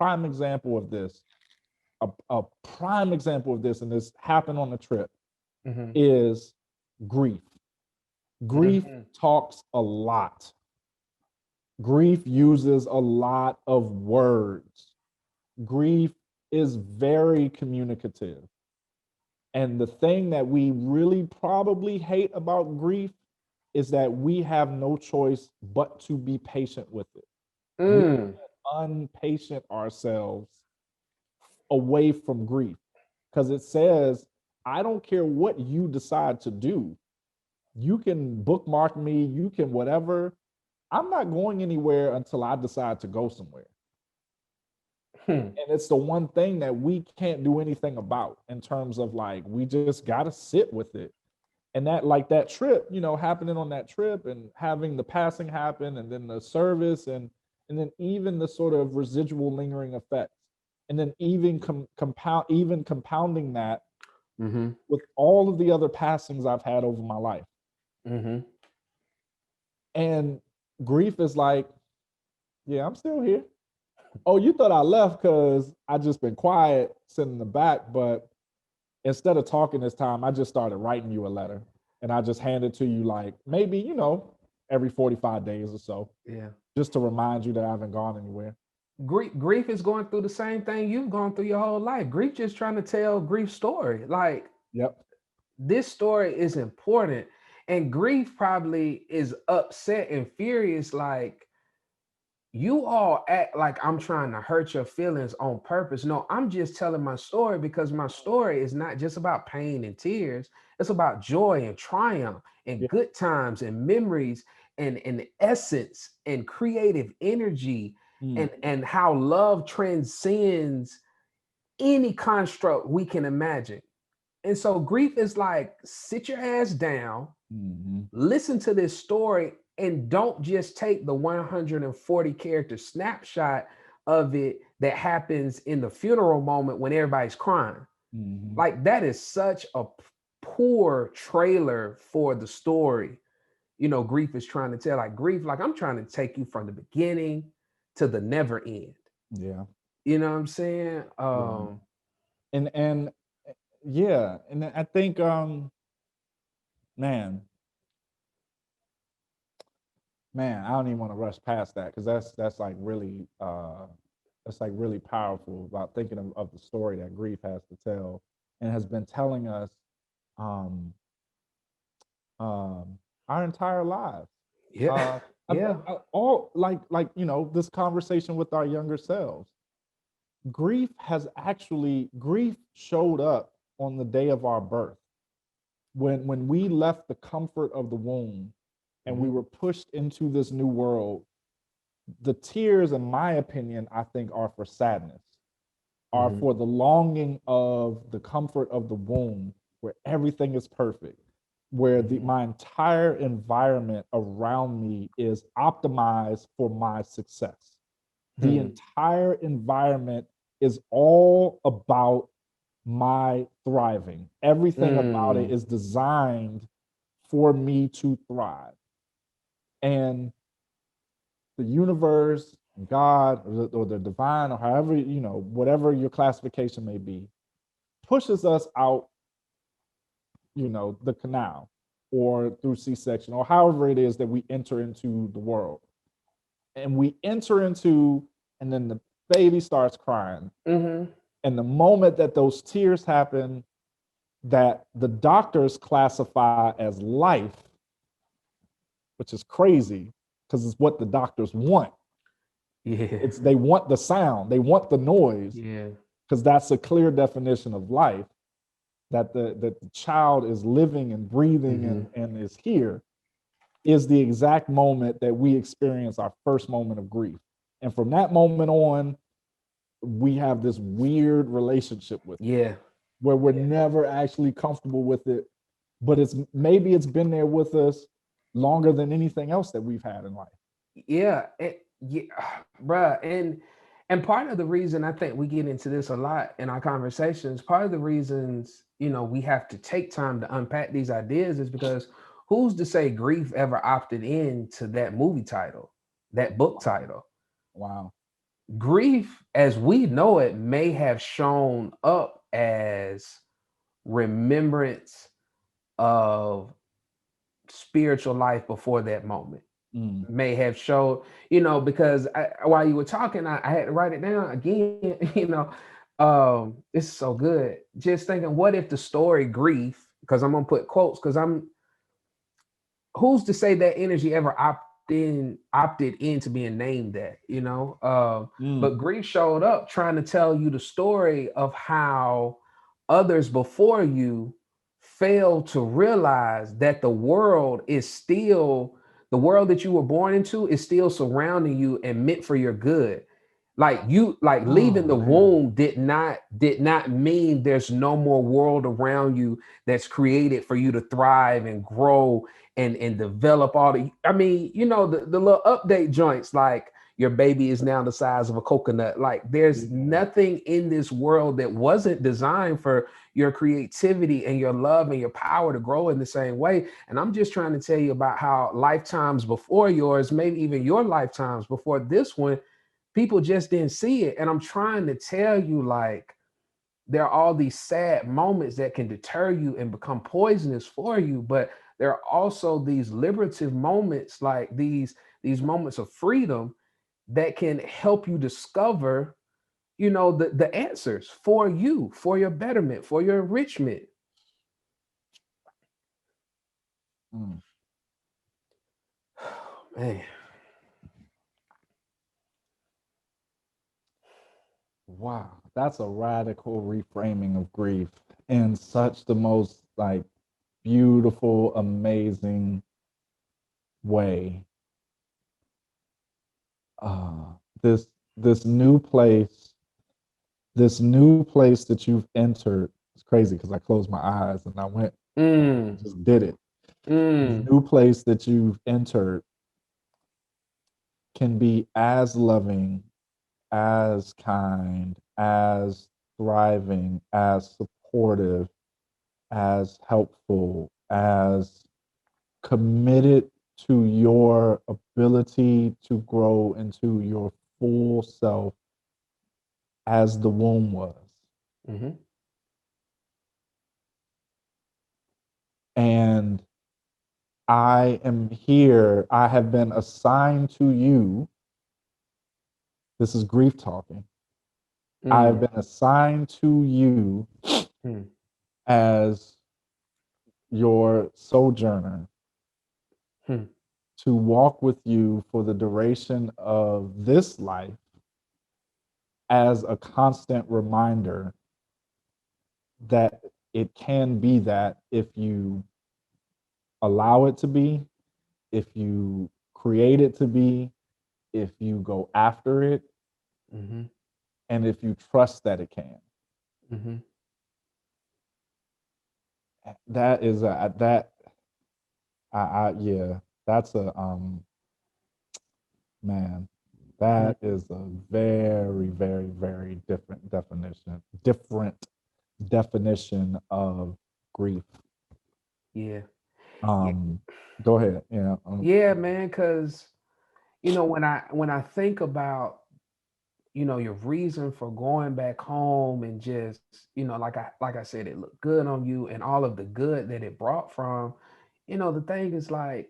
prime example of this, a prime example of this, and this happened on the trip, is grief. Grief talks a lot. Grief uses a lot of words. Grief is very communicative. And the thing that we really probably hate about grief is that we have no choice but to be patient with it. We unpatient ourselves away from grief because it says, I don't care what you decide to do. You can bookmark me, you can whatever. I'm not going anywhere until I decide to go somewhere. And it's the one thing that we can't do anything about in terms of like, we just got to sit with it. And that, like that trip, happening on that trip and having the passing happen and then the service and then even the sort of residual lingering effects. And then even compounding that with all of the other passings I've had over my life. And grief is like, yeah, I'm still here. Oh, you thought I left because I just been quiet, sitting in the back, but instead of talking this time, I just started writing you a letter and I just handed it to you like maybe, every 45 days or so. Yeah. Just to remind you that I haven't gone anywhere. Grief is going through the same thing you've gone through your whole life. Grief just trying to tell grief story. Like, yep, this story is important. And grief probably is upset and furious, like, you all act like I'm trying to hurt your feelings on purpose. No, I'm just telling my story because my story is not just about pain and tears. It's about joy and triumph and yeah, good times and memories and essence and creative energy and how love transcends any construct we can imagine. And so grief is like, sit your ass down, listen to this story, and don't just take the 140 character snapshot of it that happens in the funeral moment when everybody's crying. Like, that is such a poor trailer for the story. Grief is trying to tell. Like, grief, like, I'm trying to take you from the beginning to the never end. yeah, You know what I'm saying? yeah. And yeah, and I think man, I don't even want to rush past that because that's like really powerful about thinking of the story that grief has to tell and has been telling us um our entire lives. Yeah. Uh, Yeah. all like this conversation with our younger selves. Grief showed up on the day of our birth when we left the comfort of the womb and we were pushed into this new world. The tears, in my opinion, I think are for sadness, are for the longing of the comfort of the womb where everything is perfect, where my entire environment around me is optimized for my success. The entire environment is all about my thriving. Everything about it is designed for me to thrive. And the universe, God, or the divine, or however, whatever your classification may be, pushes us out, the canal or through C-section or however it is that we enter into the world. And we enter into, and then the baby starts crying. And the moment that those tears happen, that the doctors classify as life, which is crazy because it's what the doctors want. Yeah. They want the sound, they want the noise, Yeah. because that's a clear definition of life. That the child is living and breathing and is here is the exact moment that we experience our first moment of grief. And from that moment on, we have this weird relationship with it Yeah. where we're never actually comfortable with it, but it's been there with us longer than anything else that we've had in life. Yeah. Yeah, bruh. And part of the reason I think we get into this a lot in our conversations, part of the reasons, we have to take time to unpack these ideas is because who's to say grief ever opted in to that movie title, that book title? Wow. grief as we know it may have shown up as remembrance of spiritual life before that moment. May have showed, because while you were talking, I had to write it down again. It's so good. Just thinking, what if the story grief, because I'm gonna put quotes, because who's to say that energy ever opted into being named that, but grief showed up trying to tell you the story of how others before you failed to realize that the world that you were born into is still surrounding you and meant for your good. Like leaving the womb did not mean there's no more world around you that's created for you to thrive and grow and develop all the, the little update joints, like your baby is now the size of a coconut. Like there's nothing in this world that wasn't designed for your creativity and your love and your power to grow in the same way. And I'm just trying to tell you about how lifetimes before yours, maybe even your lifetimes before this one, people just didn't see it. And I'm trying to tell you, like, there are all these sad moments that can deter you and become poisonous for you, but there are also these liberative moments, like these moments of freedom that can help you discover, the answers for you, for your betterment, for your enrichment. Man. Wow, that's a radical reframing of grief in such the most like beautiful, amazing way. This this new place, this new place that you've entered. It's crazy because I closed my eyes and I went, just did it. This new place that you've entered can be as loving, as kind, as thriving, as supportive, as helpful, as committed to your ability to grow into your full self as the womb was. And I am here, I have been assigned to you. This is grief talking. I've been assigned to you as your sojourner to walk with you for the duration of this life as a constant reminder that it can be that if you allow it to be, if you create it to be, if you go after it, and if you trust that it can. That is yeah, that's a man, that is a very, very, very different definition of grief. Yeah. Go ahead. Yeah, man, because when I think about your reason for going back home and just like I said, it looked good on you and all of the good that it brought from, the thing is, like,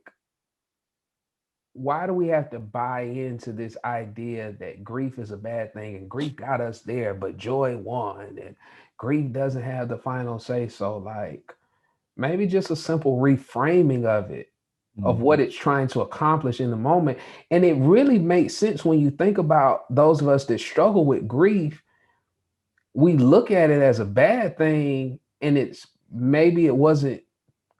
why do we have to buy into this idea that grief is a bad thing and grief got us there, but joy won and grief doesn't have the final say? So, like, maybe just a simple reframing of it, of what it's trying to accomplish in the moment. And it really makes sense when you think about those of us that struggle with grief. We look at it as a bad thing, and maybe it wasn't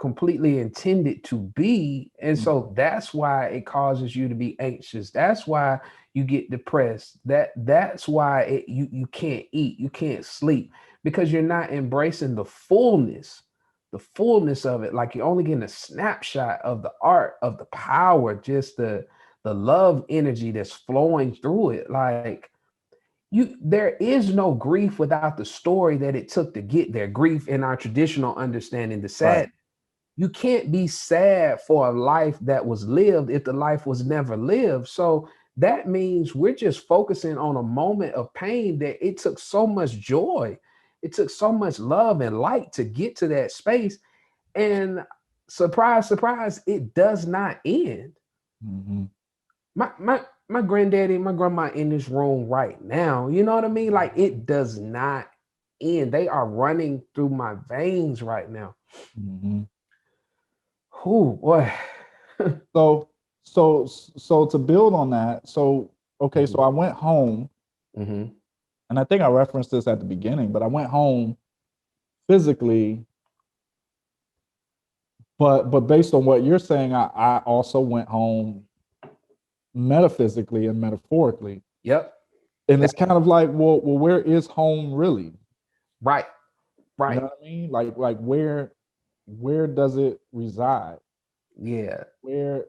completely intended to be. And so that's why it causes you to be anxious. That's why you get depressed. That's why you can't eat, you can't sleep, because you're not embracing the fullness of it. Like, you're only getting a snapshot of the art, of the power, just the love energy that's flowing through it. Like, there is no grief without the story that it took to get there. Grief in our traditional understanding, the sad. Right. You can't be sad for a life that was lived if the life was never lived. So that means we're just focusing on a moment of pain that it took so much joy, it took so much love and light to get to that space. And surprise, surprise, it does not end. Mm-hmm. My granddaddy and my grandma in this room right now, you know what I mean? Like, it does not end. They are running through my veins right now. Mm-hmm. Oh boy. So to build on that, so okay, so I went home, Mm-hmm. and I think I referenced this at the beginning, but I went home physically, but based on what you're saying, I also went home metaphysically and metaphorically. Yep. And it's kind of like, well, where is home really? Right. You know Right. what I mean? Like where does it reside? Yeah. Where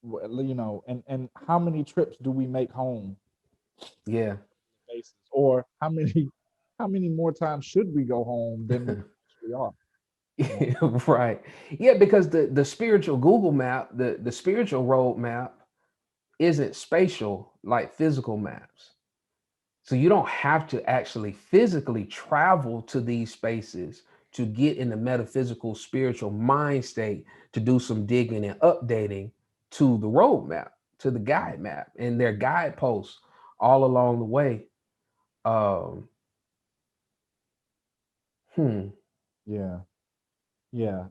you know, and how many trips do we make home Yeah. basis? Or how many more times should we go home than we actually are? You know? Right. Yeah, because the spiritual Google map, the spiritual roadmap isn't spatial like physical maps. So you don't have to actually physically travel to these spaces to get in the metaphysical spiritual mind state to do some digging and updating to the roadmap, to the guide map and their guideposts all along the way. Um, hmm. Yeah. Yeah.